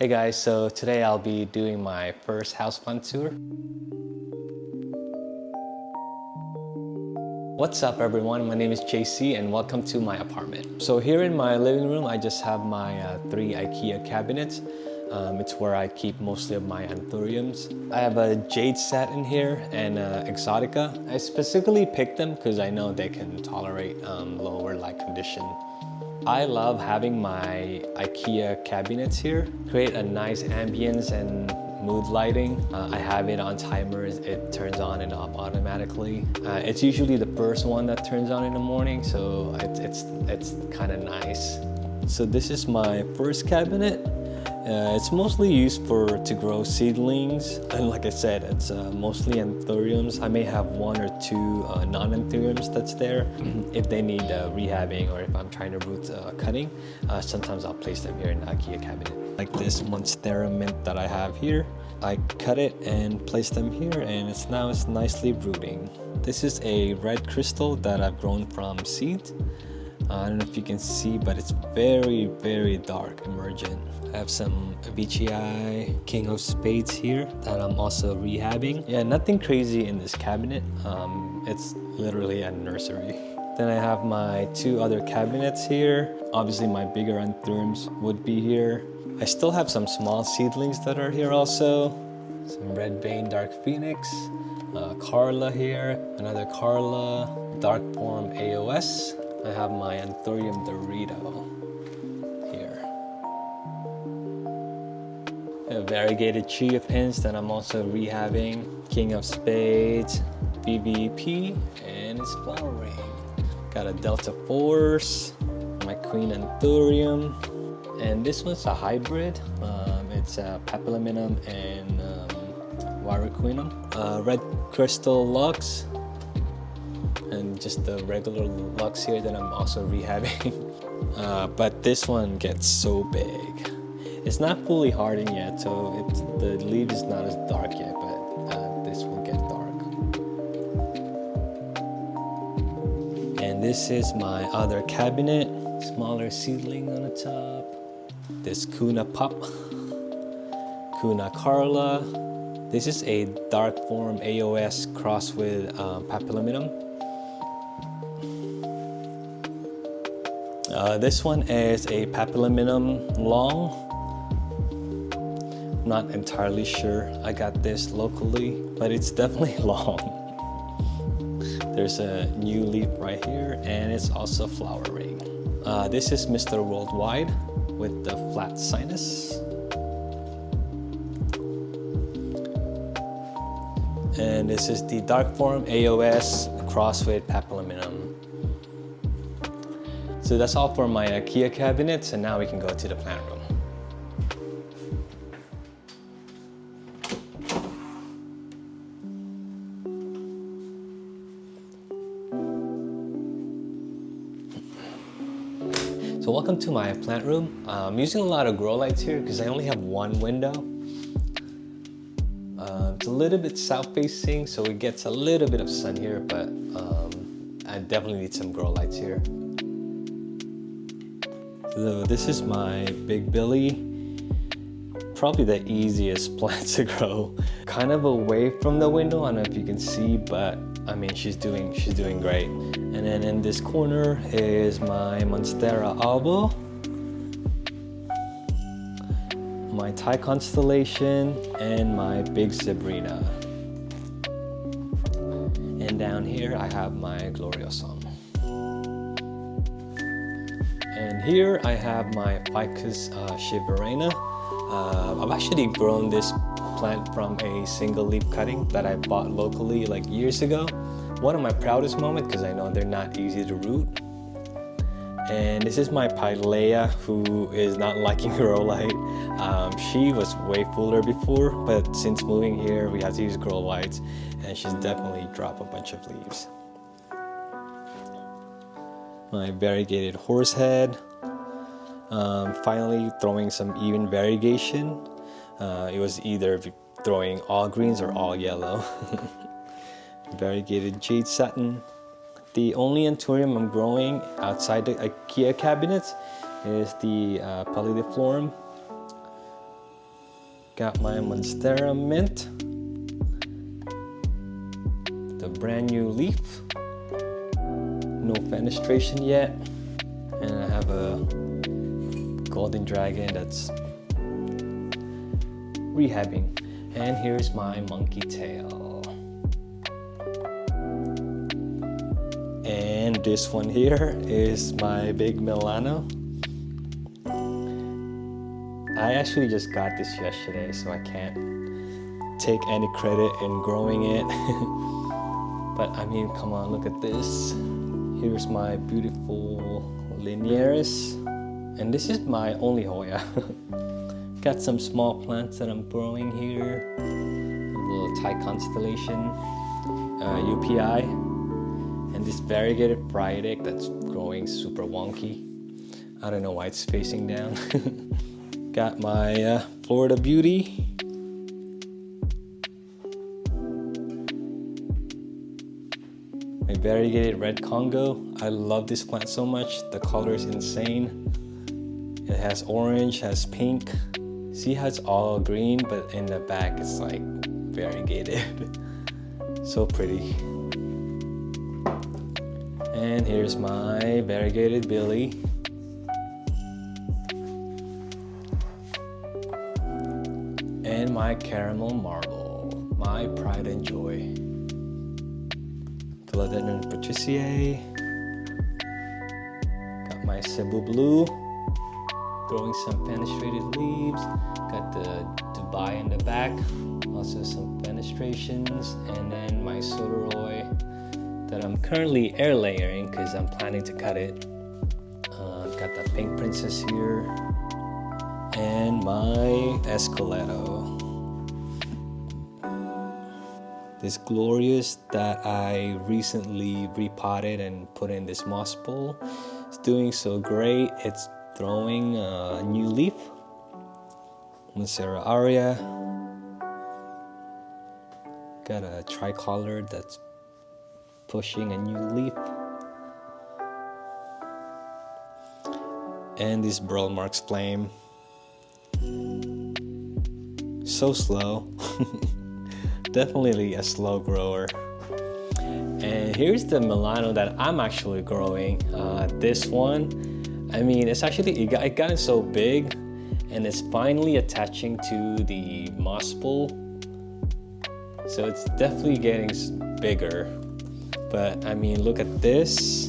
Hey guys, so today I'll be doing my first houseplant tour. What's up everyone, my name is JC and welcome to my apartment. So here in my living room, I just have my 3 IKEA cabinets. It's where I keep mostly of my Anthuriums. I have a jade satin here and exotica. I specifically picked them because I know they can tolerate lower light condition. I love having my IKEA cabinets here. Create a nice ambience and mood lighting. I have it on timers. It turns on and off automatically. It's usually the first one that turns on in the morning, so it's kind of nice. So this is my first cabinet. It's mostly used to grow seedlings, and like I said, it's mostly Anthuriums. I may have 1 or 2 non-Anthuriums that's there if they need rehabbing, or if I'm trying to root cutting. Sometimes I'll place them here in the IKEA cabinet. Like this Monstera mint that I have here, I cut it and place them here, and it's nicely rooting. This is a red crystal that I've grown from seed. I don't know if you can see, but it's very, very dark, emergent. I have some Avicii King of Spades here that I'm also rehabbing. Yeah, nothing crazy in this cabinet. It's literally a nursery. Then I have my 2 other cabinets here. Obviously my bigger Anthuriums would be here. I still have some small seedlings that are here also. Some red vein dark phoenix, Carla here, another Carla, dark form AOS. I have my Anthurium Dorito here. A variegated chia pins that I'm also rehabbing. King of Spades, BBP, and it's flowering. Got a Delta Force, my Queen Anthurium, and this one's a hybrid. It's a Papillominum and Wiraquinum. Red Crystal Lux, and just the regular Lux here that I'm also rehabbing. But this one gets so big. It's not fully hardened yet, so the leaf is not as dark yet, but this will get dark. And this is my other cabinet, smaller seedling on the top. This Kuna Pop, Kuna Carla. This is a dark form AOS crossed with Papillominum. This one is a Papillominum long. Not entirely sure. I got this locally, but it's definitely long. There's a new leaf right here, and it's also flowering. This is Mr. Worldwide with the flat sinus. And this is the dark form AOS crossed with Papillominum. So that's all for my IKEA cabinets, and now we can go to the plant room. So welcome to my plant room. I'm using a lot of grow lights here because I only have 1 window. It's a little bit south facing, so it gets a little bit of sun here, but I definitely need some grow lights here. So this is my Big Billy. Probably the easiest plant to grow. Kind of away from the window, I don't know if you can see, but I mean, she's doing great. And then in this corner is my Monstera albo, my Thai constellation, and my big Sabrina. And down here I have my Gloriosum. And here I have my Ficus shiverina. I've actually grown this plant from a single leaf cutting that I bought locally like years ago. One of my proudest moments because I know they're not easy to root. And this is my Pilea, who is not liking grow light. She was way fuller before, but since moving here we had to use grow lights, and she's definitely dropped a bunch of leaves. My variegated horsehead. Finally throwing some even variegation. It was either throwing all greens or all yellow. Variegated jade satin. The only Anthurium I'm growing outside the IKEA cabinets is the Pallidiflorum. Got my Monstera mint, the brand new leaf, no fenestration yet, and I have a golden dragon that's rehabbing. And here's my monkey tail. And this one here is my big Milano. I actually just got this yesterday, so I can't take any credit in growing it. But I mean, come on, look at this. Here's my beautiful Linearis. And this is my only Hoya. Got some small plants that I'm growing here. A little Thai constellation, UPI. And this variegated Friedic that's growing super wonky. I don't know why it's facing down. Got my Florida Beauty. My variegated red Congo. I love this plant so much. The color is insane. It has orange, has pink. See how it's all green, but in the back it's like variegated. So pretty. And here's my variegated Billy. And my caramel marble, my pride and joy. Philodendron Patriciae. Got my Cebu Blue, growing some fenestrated leaves. Got the Dubai in the back, also some fenestrations. And then my Soderoy that I'm currently air layering because I'm planning to cut it. Got the Pink Princess here. And my Escoleto. This Glorious that I recently repotted and put in this moss bowl. It's doing so great. It's throwing a new leaf. Monstera Aria. Got a tricolor that's pushing a new leaf. And this Burl Marks Flame. So slow. Definitely a slow grower. And here's the Milano that I'm actually growing. This one, I mean, it's actually, it got so big and it's finally attaching to the moss bowl. So it's definitely getting bigger. But I mean, look at this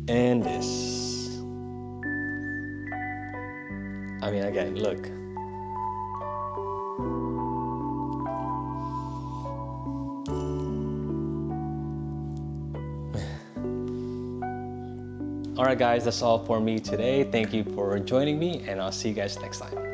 and this. I mean, again, look. Alright guys, that's all for me today. Thank you for joining me and I'll see you guys next time.